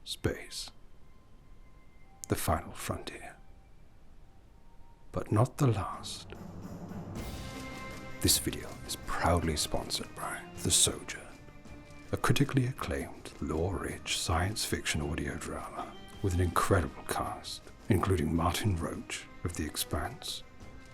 space. The final frontier. But not the last. This video is proudly sponsored by The Sojourn, a critically acclaimed, lore-rich science fiction audio drama with an incredible cast, including Martin Roach of The Expanse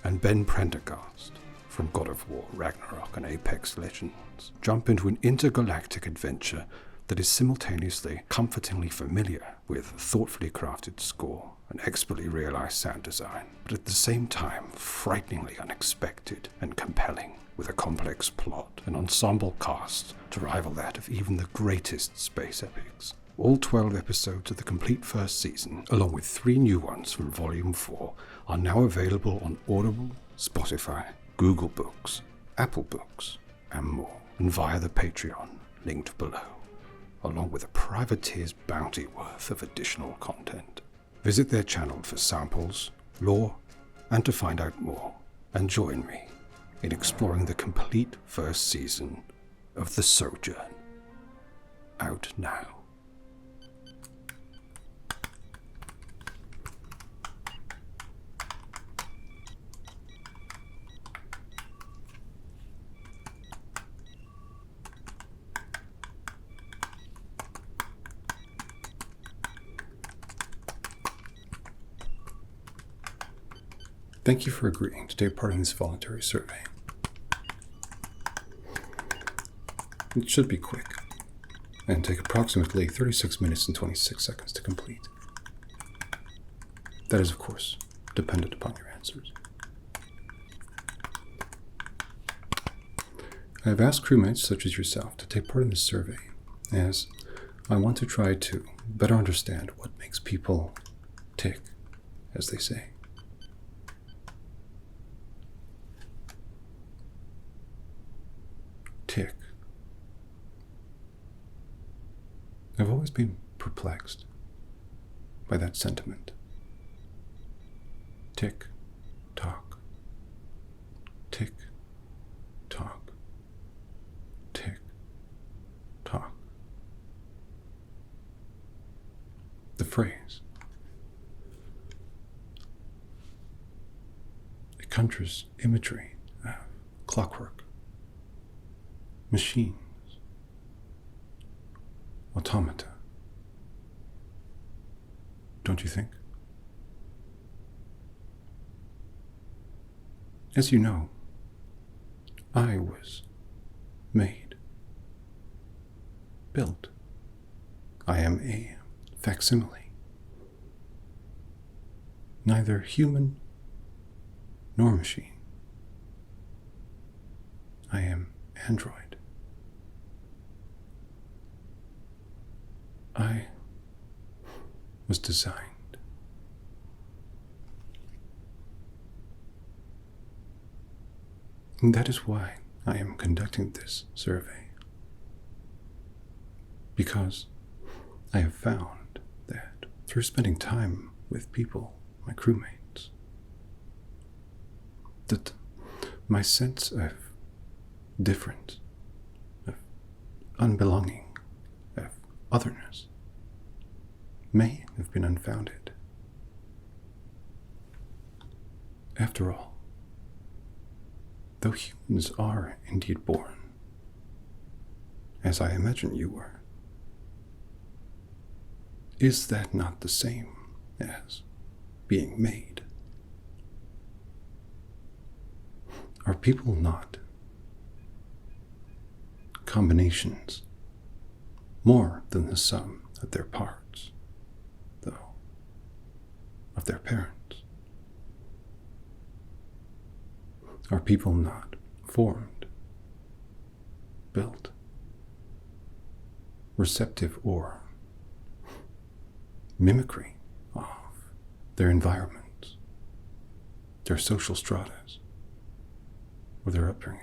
and Ben Prendergast from God of War, Ragnarok and Apex Legends. Jump into an intergalactic adventure that is simultaneously comfortingly familiar with thoughtfully crafted score and expertly realized sound design, but at the same time frighteningly unexpected and compelling, with a complex plot and ensemble cast to rival that of even the greatest space epics. All 12 episodes of the complete first season, along with 3 new ones from Volume 4, are now available on Audible, Spotify, Google Books, Apple Books, and more, and via the Patreon linked below, along with a privateer's bounty worth of additional content. Visit their channel for samples, lore, and to find out more, and join me in exploring the complete first season of The Sojourn. Out now. Thank you for agreeing to take part in this voluntary survey. It should be quick, and take approximately 36 minutes and 26 seconds to complete. That is, of course, dependent upon your answers. I have asked crewmates such as yourself to take part in this survey, as I want to try to better understand what makes people tick, as they say. Tick. I've always been perplexed by that sentiment. Tick, tock. Tick, tock. Tick, tock. The phrase. It conjures imagery of clockwork, machines, automata. Don't you think? As you know, I was made, built. I am a facsimile. Neither human nor machine. I am android. I was designed. And that is why I am conducting this survey. Because I have found that through spending time with people, my crewmates, that my sense of difference, of unbelonging, otherness may have been unfounded. After all, though humans are indeed born, as I imagine you were, is that not the same as being made? Are people not combinations more than the sum of their parts, though, of their parents? Are people not formed, built, receptive, or mimicry of their environments, their social stratas, or their upbringing?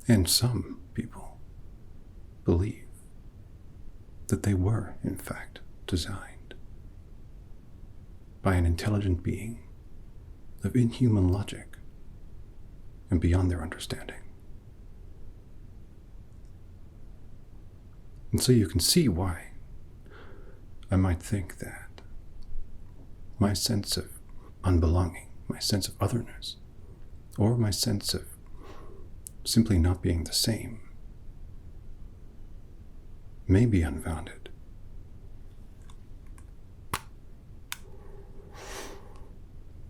And some people believe that they were, in fact, designed by an intelligent being of inhuman logic and beyond their understanding. And so you can see why I might think that my sense of unbelonging, my sense of otherness, or my sense of simply not being the same may be unfounded.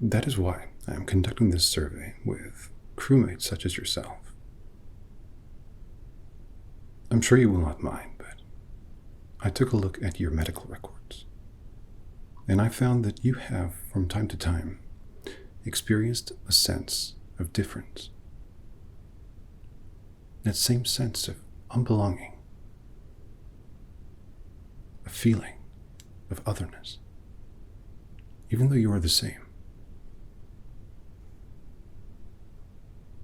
That is why I am conducting this survey with crewmates such as yourself. I'm sure you will not mind, but I took a look at your medical records, and I found that you have, from time to time, experienced a sense of difference. That same sense of unbelonging, a feeling of otherness, even though you are the same.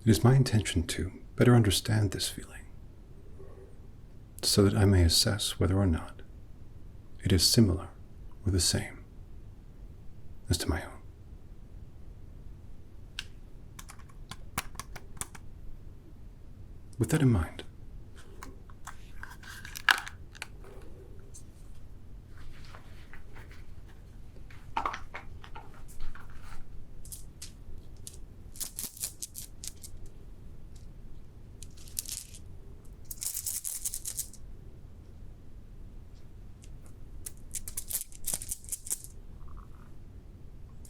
It is my intention to better understand this feeling, so that I may assess whether or not it is similar or the same as to my own. With that in mind,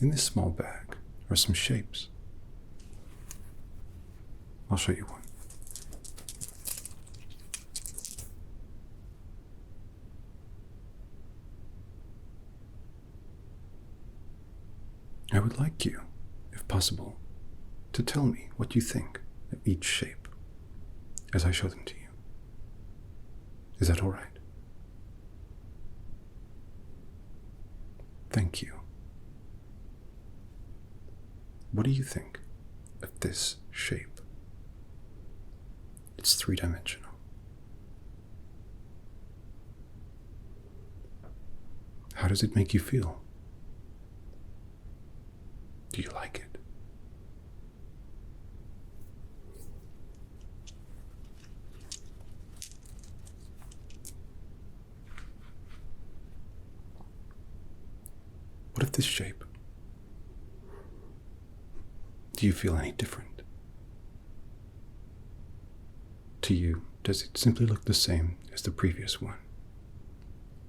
in this small bag are some shapes. I'll show you one. I would like you, if possible, to tell me what you think of each shape as I show them to you. Is that all right? Thank you. What do you think of this shape? It's three-dimensional. How does it make you feel? Do you like it? What if this shape? Do you feel any different? To you, does it simply look the same as the previous one?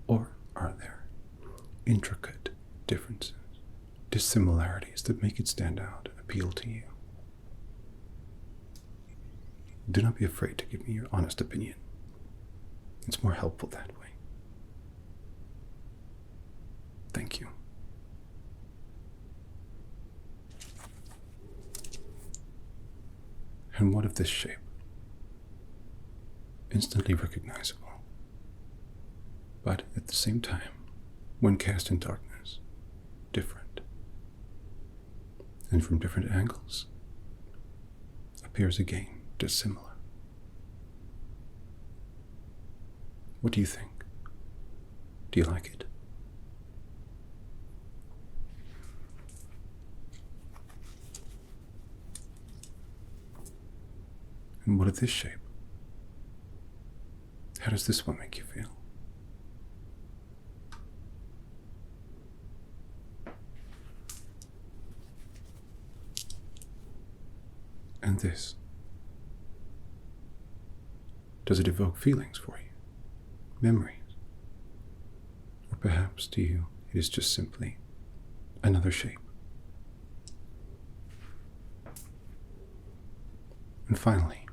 Or are there intricate differences, dissimilarities that make it stand out and appeal to you? Do not be afraid to give me your honest opinion. It's more helpful that way. Thank you. And what of this shape? Instantly recognizable, but at the same time, when cast in darkness, different, and from different angles, appears again dissimilar. What do you think? Do you like it? And what of this shape? How does this one make you feel? And this? Does it evoke feelings for you? Memories? Or perhaps to you it is just simply another shape? And finally,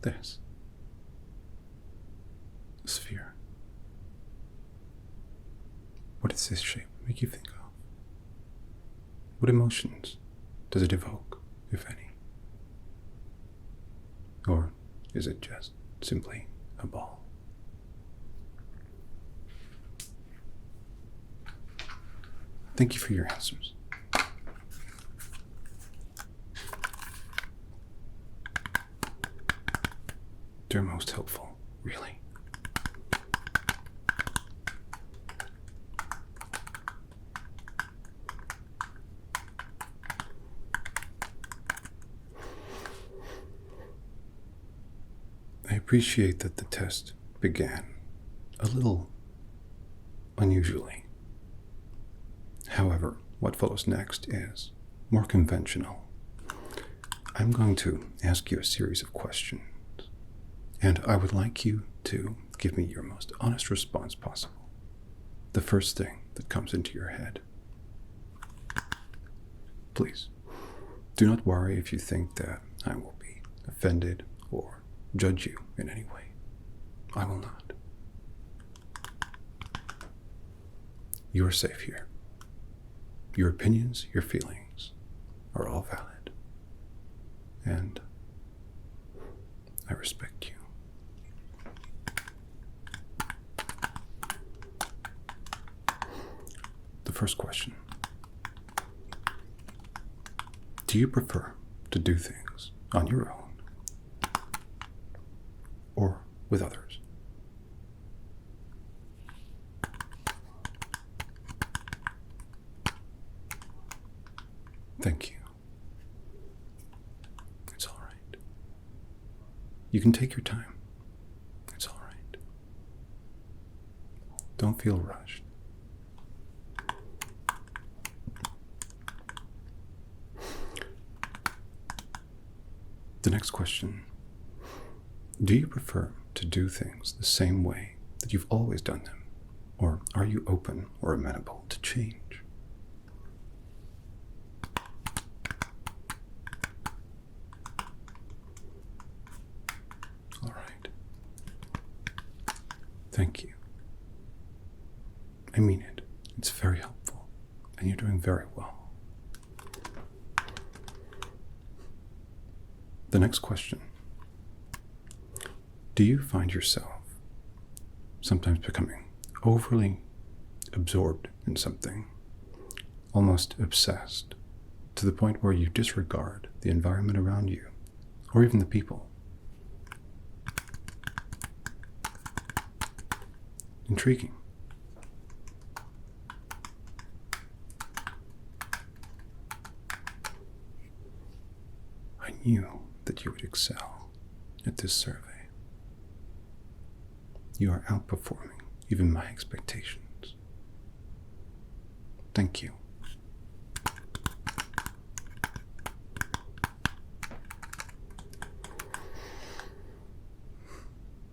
this. A sphere. What does this shape make you think of? What emotions does it evoke, if any? Or is it just simply a ball? Thank you for your answers. They're most helpful, really. I appreciate that the test began a little unusually. However, what follows next is more conventional. I'm going to ask you a series of questions, and I would like you to give me your most honest response possible. The first thing that comes into your head. Please, do not worry if you think that I will be offended or judge you in any way. I will not. You are safe here. Your opinions, your feelings are all valid. And I respect you. The first question. Do you prefer to do things on your own or with others? Thank you. It's all right. You can take your time. It's all right. Don't feel rushed. The next question. Do you prefer to do things the same way that you've always done them? Or are you open or amenable to change? Thank you. I mean it. It's very helpful, and you're doing very well. The next question. Do you find yourself sometimes becoming overly absorbed in something, almost obsessed, to the point where you disregard the environment around you, or even the people? Intriguing. I knew that you would excel at this survey. You are outperforming even my expectations. Thank you.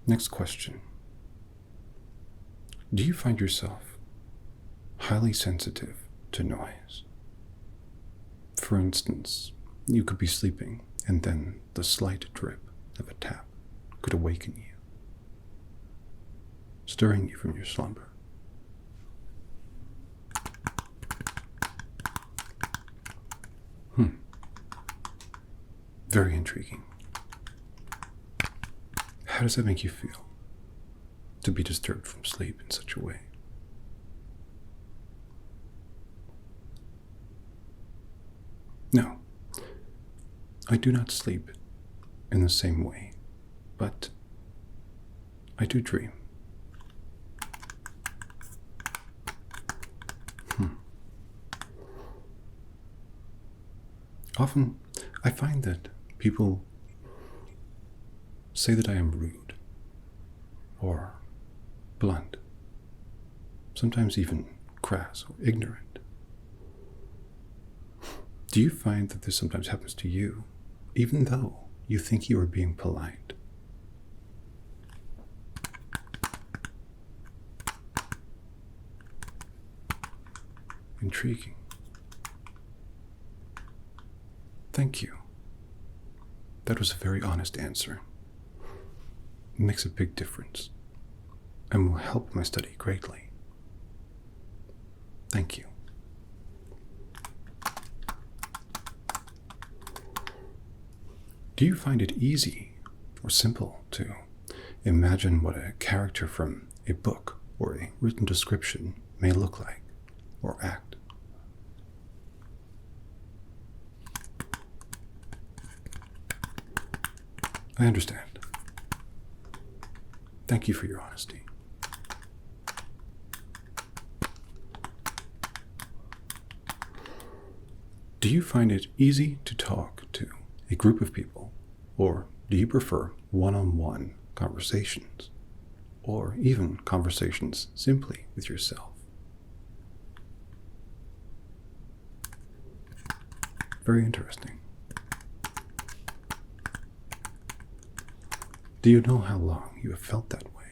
Next question. Do you find yourself highly sensitive to noise? For instance, you could be sleeping and then the slight drip of a tap could awaken you, stirring you from your slumber. Very intriguing. How does that make you feel? To be disturbed from sleep in such a way? No, I do not sleep in the same way, but I do dream. Often, I find that people say that I am rude or blunt, sometimes even crass or ignorant. Do you find that this sometimes happens to you, even though you think you are being polite? Intriguing. Thank you. That was a very honest answer. It makes a big difference and will help my study greatly. Thank you. Do you find it easy or simple to imagine what a character from a book or a written description may look like or act? I understand. Thank you for your honesty. Do you find it easy to talk to a group of people, or do you prefer one-on-one conversations, or even conversations simply with yourself. Very interesting. Do you know how long you have felt that way?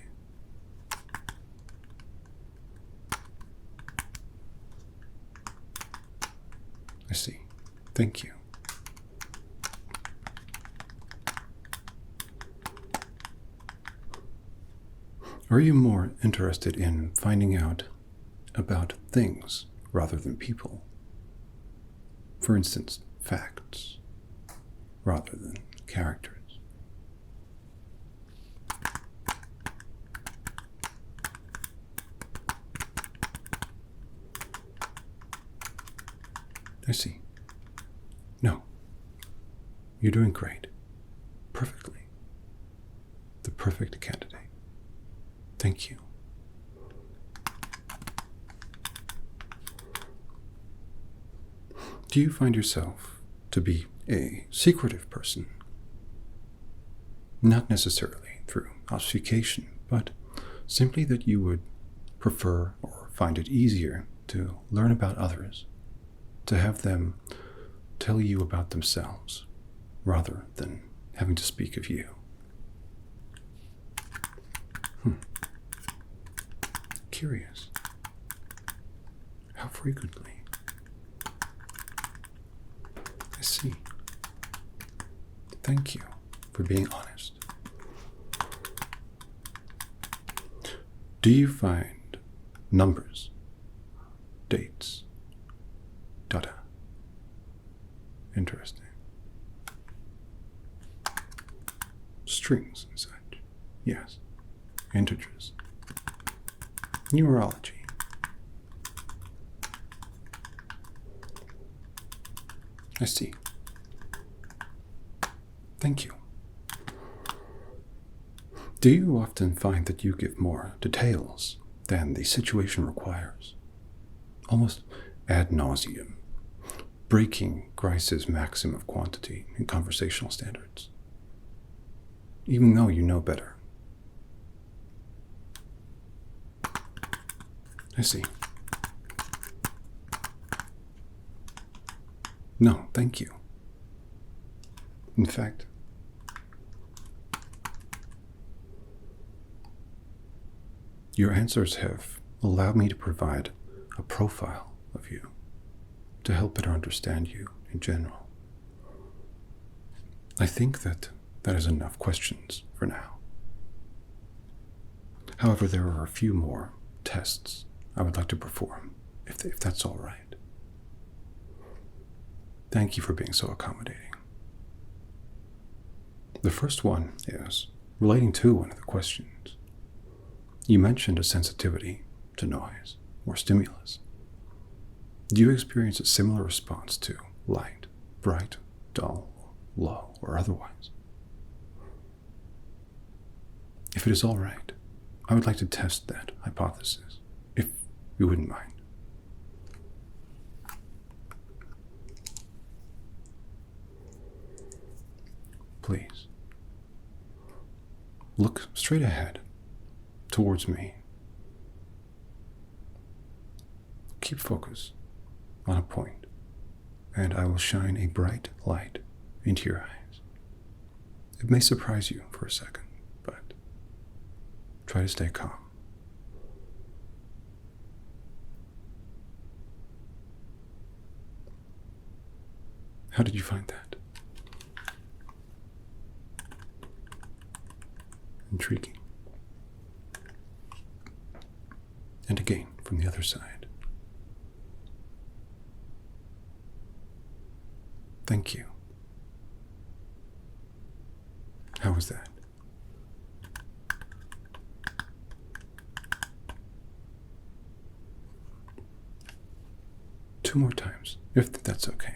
I see. Thank you. Are you more interested in finding out about things rather than people? For instance, facts rather than characters. I see. No. You're doing great. Perfectly. The perfect candidate. Thank you. Do you find yourself to be a secretive person? Not necessarily through obfuscation, but simply that you would prefer or find it easier to learn about others, to have them tell you about themselves, rather than having to speak of you. Curious. How frequently? I see. Thank you for being honest. Do you find numbers, dates, data interesting? Strings and such? Yes. Integers. Numerology. I see. Thank you. Do you often find that you give more details than the situation requires? Almost ad nauseum, breaking Grice's maxim of quantity in conversational standards, even though you know better. I see. No, thank you. In fact, your answers have allowed me to provide a profile of you to help better understand you in general. I think that is enough questions for now. However, there are a few more tests I would like to perform, if that's all right. Thank you for being so accommodating. The first one is relating to one of the questions. You mentioned a sensitivity to noise or stimulus. Do you experience a similar response to light, bright, dull, low, or otherwise? If it is all right, I would like to test that hypothesis, if you wouldn't mind. Please. Look straight ahead, towards me. Keep focus on a point, and I will shine a bright light into your eyes. It may surprise you for a second, but try to stay calm. How did you find that? Intriguing. And again, from the other side. Thank you. How was that? Two more times, if that's okay.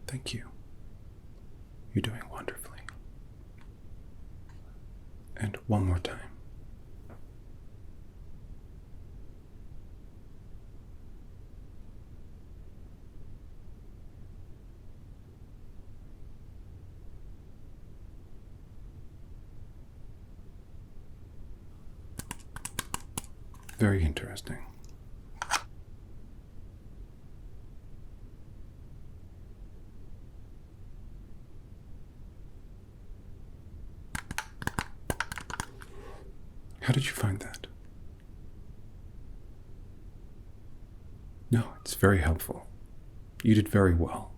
Thank you. You're doing wonderfully. And one more time. Very interesting. How did you find that? No, it's very helpful. You did very well.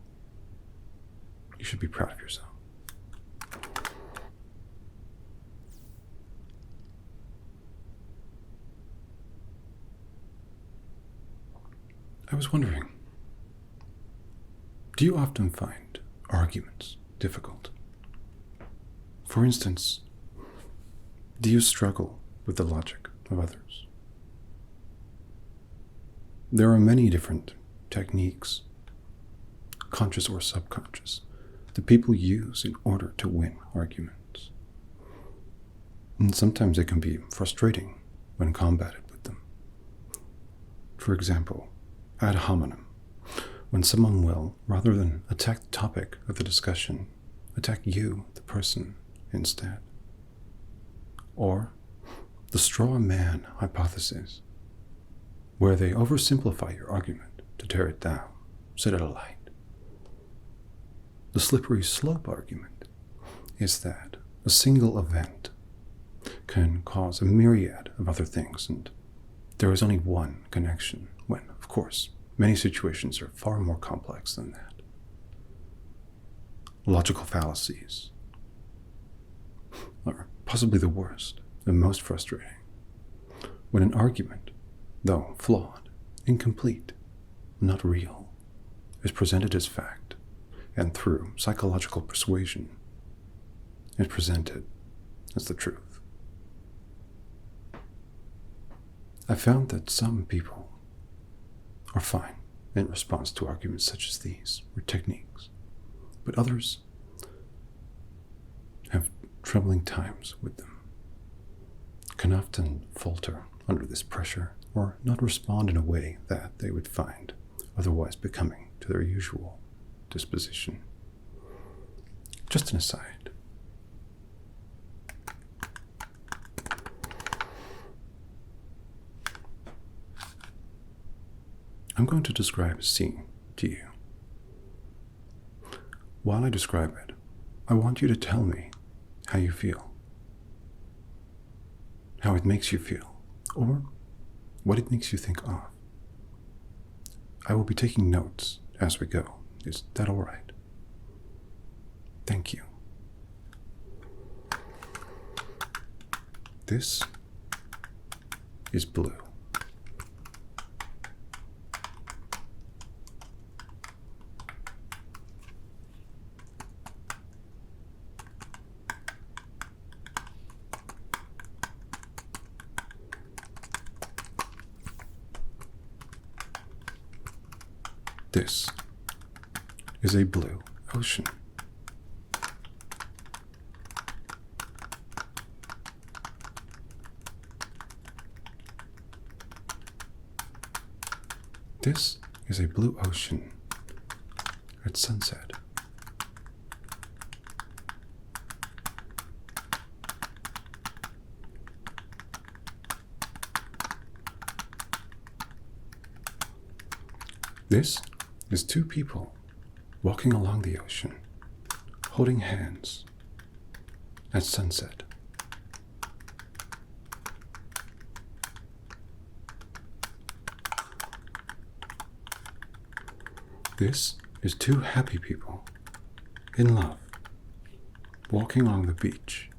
You should be proud of yourself. I was wondering, do you often find arguments difficult? For instance, do you struggle with the logic of others? There are many different techniques, conscious or subconscious, that people use in order to win arguments. And sometimes it can be frustrating when combated with them. For example, ad hominem, when someone will, rather than attack the topic of the discussion, attack you, the person, instead. Or the straw man hypothesis, where they oversimplify your argument to tear it down, set it alight. The slippery slope argument is that a single event can cause a myriad of other things, and there is only one connection, when, of course, many situations are far more complex than that. Logical fallacies are possibly the worst and most frustrating. When an argument, though flawed, incomplete, not real, is presented as fact, and through psychological persuasion, is presented as the truth. I found that some people are fine in response to arguments such as these, or techniques, but others have troubling times with them, can often falter under this pressure, or not respond in a way that they would find otherwise becoming to their usual disposition. Just an aside. I'm going to describe a scene to you. While I describe it, I want you to tell me how you feel, how it makes you feel, or what it makes you think of. I will be taking notes as we go. Is that all right? Thank you. This is blue. This is a blue ocean. This is a blue ocean at sunset. This is two people walking along the ocean, holding hands at sunset. This is two happy people in love, walking along the beach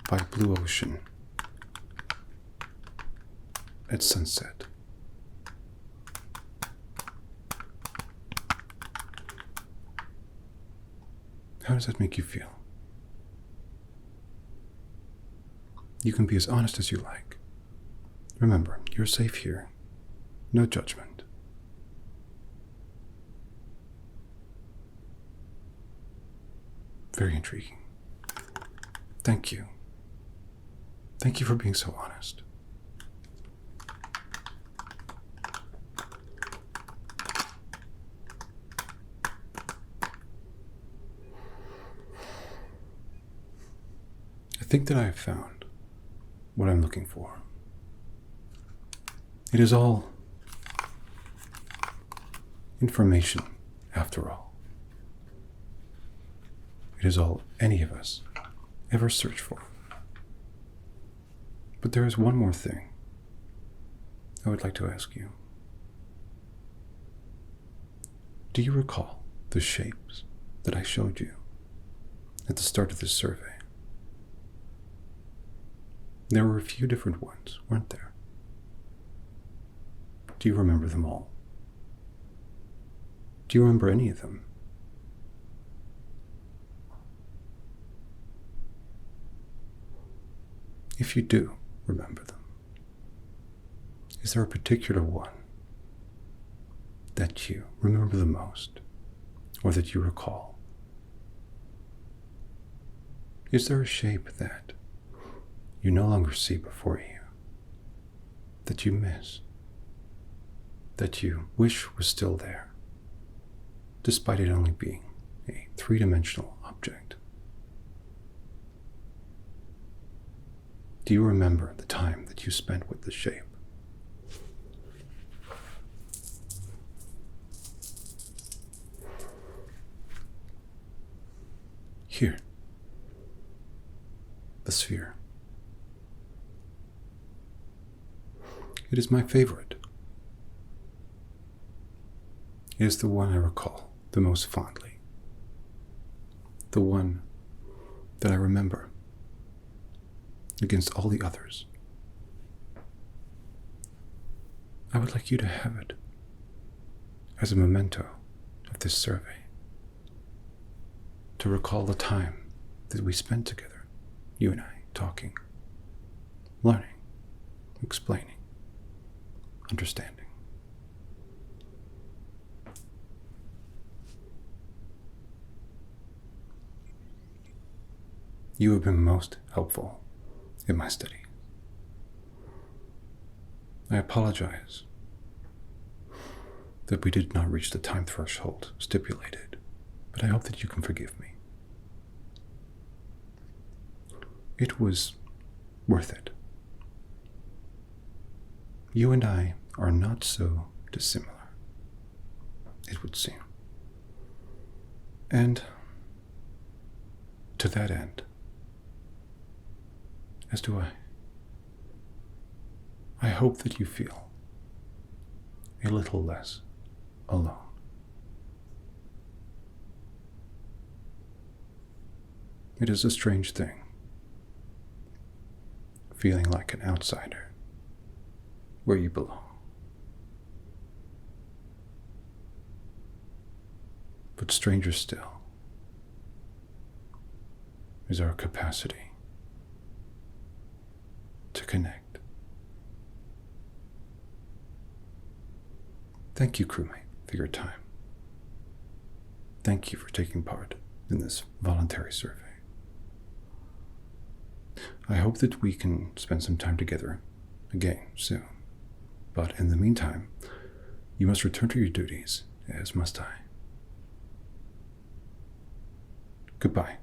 by a blue ocean at sunset. How does that make you feel? You can be as honest as you like. Remember, you're safe here. No judgment. Very intriguing. Thank you. Thank you for being so honest. I think that I have found what I'm looking for. It is all information, after all. It is all any of us ever search for. But there is one more thing I would like to ask you. Do you recall the shapes that I showed you at the start of this survey? There were a few different ones, weren't there? Do you remember them all? Do you remember any of them? If you do remember them, is there a particular one that you remember the most, or that you recall? Is there a shape that you no longer see before you, that you miss, that you wish was still there, despite it only being a three-dimensional object? Do you remember the time that you spent with the shape? Here, the sphere. It is my favorite. It is the one I recall the most fondly. The one that I remember against all the others. I would like you to have it as a memento of this survey, to recall the time that we spent together, you and I, talking, learning, explaining, understanding. You have been most helpful in my study. I apologize that we did not reach the time threshold stipulated, but I hope that you can forgive me. It was worth it. You and I are not so dissimilar, it would seem. And to that end, as do I, I hope that you feel a little less alone. It is a strange thing, feeling like an outsider where you belong. But stranger still is our capacity to connect. Thank you, crewmate, for your time. Thank you for taking part in this voluntary survey. I hope that we can spend some time together again soon. But in the meantime, you must return to your duties, as must I. Goodbye.